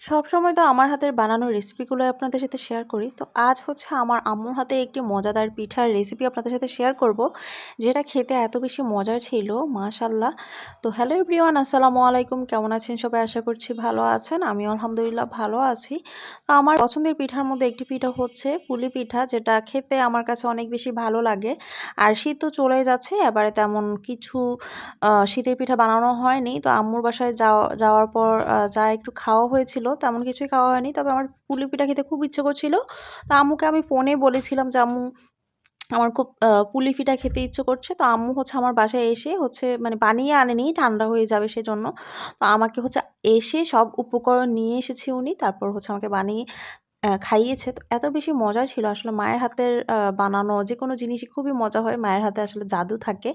সবসময় তো আমার হাতের বানানো রেসিপিগুলো আপনাদের সাথে শেয়ার করি। তো আজ হচ্ছে আমার আম্মুর হাতে একটি মজাদার পিঠার রেসিপি আপনাদের সাথে শেয়ার করব, যেটা খেতে এত বেশি মজার ছিল মাশাআল্লাহ। তো হ্যালো এভরিওয়ান, আসসালামু আলাইকুম। কেমন আছেন সবাই? আশা করছি ভালো আছেন। আমিও আলহামদুলিল্লাহ ভালো আছি। তো আমার পছন্দের পিঠার মধ্যে একটি পিঠা হচ্ছে পুলি পিঠা, যেটা খেতে আমার কাছে অনেক বেশি ভালো লাগে। আর শীত তো চলেই যাচ্ছে, এবারে তেমন কিছু শীতের পিঠা বানানো হয়নি। তো আম্মুর বাসায় যাওয়ার পর যা একটু খাওয়া হয়েছিল, তেমন কিছুই খাওয়া হয়নি। তবে আমার পুলি পিঠা খেতে খুব ইচ্ছে করছিল। তো আম্মুকে আমি ফোনে বলেছিলাম যে, "আম্মু, আমার খুব পুলি পিঠা খেতে ইচ্ছে করছে।" তো আম্মু হচ্ছে আমার বাসায় এসে হচ্ছে মানে বানিয়ে আনেনি, ঠান্ডা হয়ে যাবে সেজন্য। তো আমাকে হচ্ছে এসে সব উপকরণ নিয়ে এসেছে উনি। তারপর হচ্ছে আমাকে বানিয়ে খাইয়েছে। তো এত বেশি মজা ছিল আসলে, মায়ের হাতের বানানো যেকোনো জিনিসই খুবই মজা হয়। মায়ের হাতে আসলে জাদু থাকে।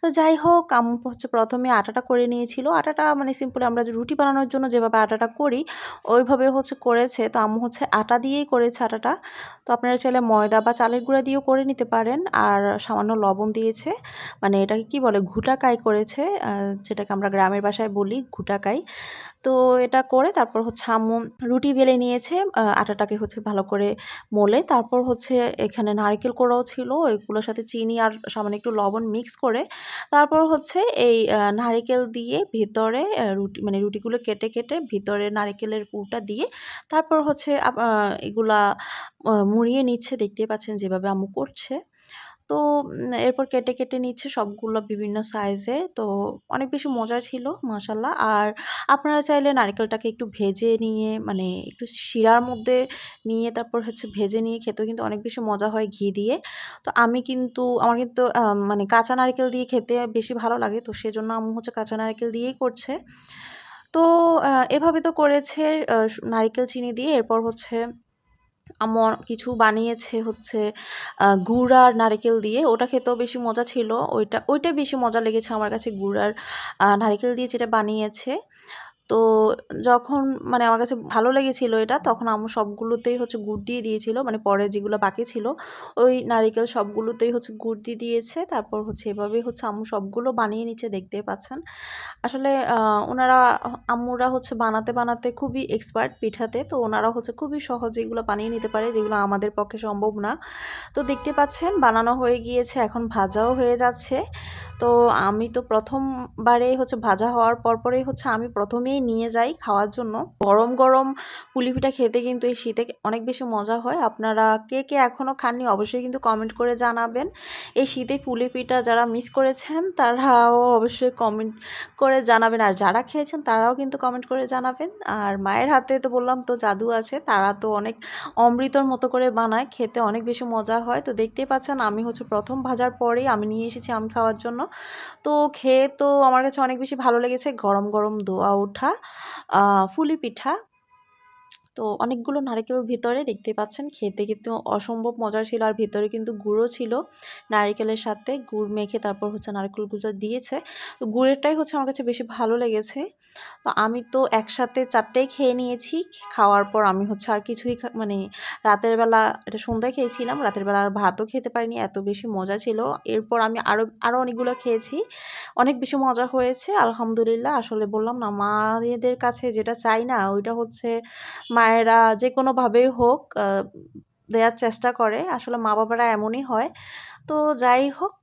তো যাই হোক, আম্মু হচ্ছে ১ম এ আটাটা করে নিয়েছিল। আটাটা মানে সিম্পলি আমরা যে রুটি বানানোর জন্য যেভাবে আটাটা করি, ওইভাবে হচ্ছে করেছে। তো আম্মু হচ্ছে আটা দিয়েই করেছে আটাটা। তো আপনারা চাইলে ময়দা বা চালের গুঁড়া দিয়েও করে নিতে পারেন। আর সামান্য লবণ দিয়েছে। মানে এটাকে কি বলে? ঘুটাকাই করেছে। যেটাকে আমরা গ্রামের ভাষায় বলি ঘুটাকাই। তো এটা করে তারপর হচ্ছে আম্মু রুটি বেলে নিয়েছে। আটাটাকে হচ্ছে ভালো করে মলে, তারপর হচ্ছে এখানে নারকেল কোড়াও ছিল। ওইগুলোর সাথে চিনি আর সামান্য একটু লবণ মিক্স করে তারপর হচ্ছে এই নারিকেল দিয়ে ভেতরে মানে রুটিগুলো কেটে ভিতরে নারিকেলের পুরটা দিয়ে তারপর হচ্ছে এগুলা মুড়িয়ে নিচ্ছে। দেখতেই পাচ্ছেন যেভাবে আম্মু করছে। তো এরপর কেটে নিচ্ছে সবগুলো বিভিন্ন সাইজে। তো অনেক বেশি মজার ছিল মাশাআল্লাহ। আর আপনারা চাইলে নারিকেলটাকে একটু ভেজে নিয়ে মানে একটু শিরার মধ্যে নিয়ে তারপর হচ্ছে ভেজে নিয়ে খেতেও কিন্তু অনেক বেশি মজা হয় ঘি দিয়ে। তো আমার কিন্তু মানে কাঁচা নারকেল দিয়ে খেতে বেশি ভালো লাগে। তো সেজন্য আম্মু হচ্ছে কাঁচা নারকেল দিয়েই করছে। তো এভাবে তো করেছে নারিকেল চিনি দিয়ে। এরপর হচ্ছে আম্মু কিছু বানিয়েছে হচ্ছে গুড় আর নারিকেল দিয়ে। ওটা খেতেও বেশি মজা ছিল। ওইটা বেশি মজা লেগেছে আমার কাছে, গুড় আর নারিকেল দিয়ে যেটা বানিয়েছে। তো যখন মানে আমার কাছে ভালো লেগেছিল এটা, তখন আম্মু সবগুলোতেই হচ্ছে গুড় দিয়ে দিয়েছিল। মানে পরে যেগুলো বাকি ছিল, ওই নারিকেল সবগুলোতেই হচ্ছে গুড় দিয়ে দিয়েছে। তারপর হচ্ছে এভাবেই হচ্ছে আম্মু সবগুলো বানিয়ে নিচ্ছে, দেখতেই পাচ্ছেন। আসলে উনারা আম্মুরা হচ্ছে বানাতে খুবই এক্সপার্ট পিঠাতে। তো ওনারা হচ্ছে খুবই সহজে এগুলো বানিয়ে নিতে পারে, যেগুলো আমাদের পক্ষে সম্ভব না। তো দেখতে পাচ্ছেন বানানো হয়ে গিয়েছে, এখন ভাজাও হয়ে যাচ্ছে। তো আমি তো ১ম বারেই হচ্ছে ভাজা হওয়ার পরপরেই হচ্ছে আমি ১ম এই নিয়ে যাই খাওয়ার জন্য। গরম পুলি পিঠা খেতে কিন্তু এই শীতে অনেক বেশি মজা হয়। আপনারা কে এখনো খাননি অবশ্যই কিন্তু কমেন্ট করে জানাবেন। এই শীতে পুলি পিঠা যারা মিস করেছেন তারাও অবশ্যই কমেন্ট করে জানাবেন। আর যারা খেয়েছেন তারাও কিন্তু কমেন্ট করে জানাবেন। আর মায়ের হাতে তো বললাম তো জাদু আছে। তারা তো অনেক অমৃতর মতো করে বানায়। খেতে অনেক বেশি মজা হয়। তো দেখতেই পাচ্ছেন আমি হচ্ছে ১ম ভাজার পরেই আমি নিয়ে এসেছি আমি খাওয়ার জন্য। তো খেয়ে তো আমার কাছে অনেক বেশি ভালো লেগেছে। গরম ধোয়া ওঠা আ পুলি পিঠা। তো অনেকগুলো নারকেল ভিতরে দেখতেই পাচ্ছেন, খেতে কিন্তু অসম্ভব মজার ছিল। আর ভিতরে কিন্তু গুড়ও ছিল। নারিকেলের সাথে গুড় মেখে তারপর হচ্ছে নারকেলগুলো দিয়েছে। তো গুড়েরটাই হচ্ছে আমার কাছে বেশি ভালো লেগেছে। তো আমি তো একসাথে ৪ টাই খেয়ে নিয়েছি। খাওয়ার পর আমি হচ্ছে আর কিছুই মানে রাতের বেলা, এটা সন্ধ্যায় খেয়েছিলাম। রাতের বেলা আর ভাতও খেতে পারিনি, এত বেশি মজা ছিল। এরপর আমি আরো অনেকগুলো খেয়েছি। অনেক বেশি মজা হয়েছে আলহামদুলিল্লাহ। আসলে বললাম না, মায়েদের কাছে যেটা চাই না ওইটা হচ্ছে মায়েরা যেকোনোভাবেই হোক দেয়ার চেষ্টা করে। আসলে মা-বাবারা এমনই হয়। তো যাই হোক,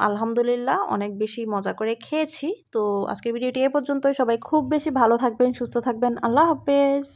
আলহামদুলিল্লাহ অনেক বেশি মজা করে খেয়েছি। তো আজকের ভিডিওটি এ পর্যন্তই। সবাই খুব বেশি ভালো থাকবেন, সুস্থ থাকবেন। আল্লাহ হাফেজ।